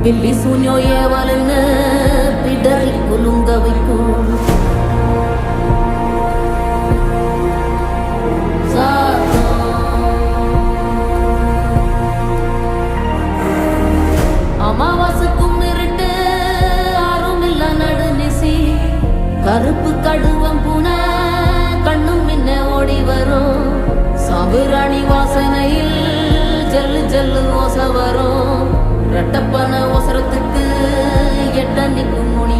பில்லி சூன்யோ ஏவலன்னு பிடரி குலுங்க வைக்கும். அமாவாசைக்கும் இருட்டு ஆறும் இல்ல நடுநிசி கருப்பு கடுவம் பூன கண்ணும் மின்ன ஓடி வரும். சாம்பிராணி வாசனையில் ஜல்லு ஜல்லு ஓசை வரும். ரெட்டப்பன ஒசரத்துக்கு எட்ட நிற்கும் முனி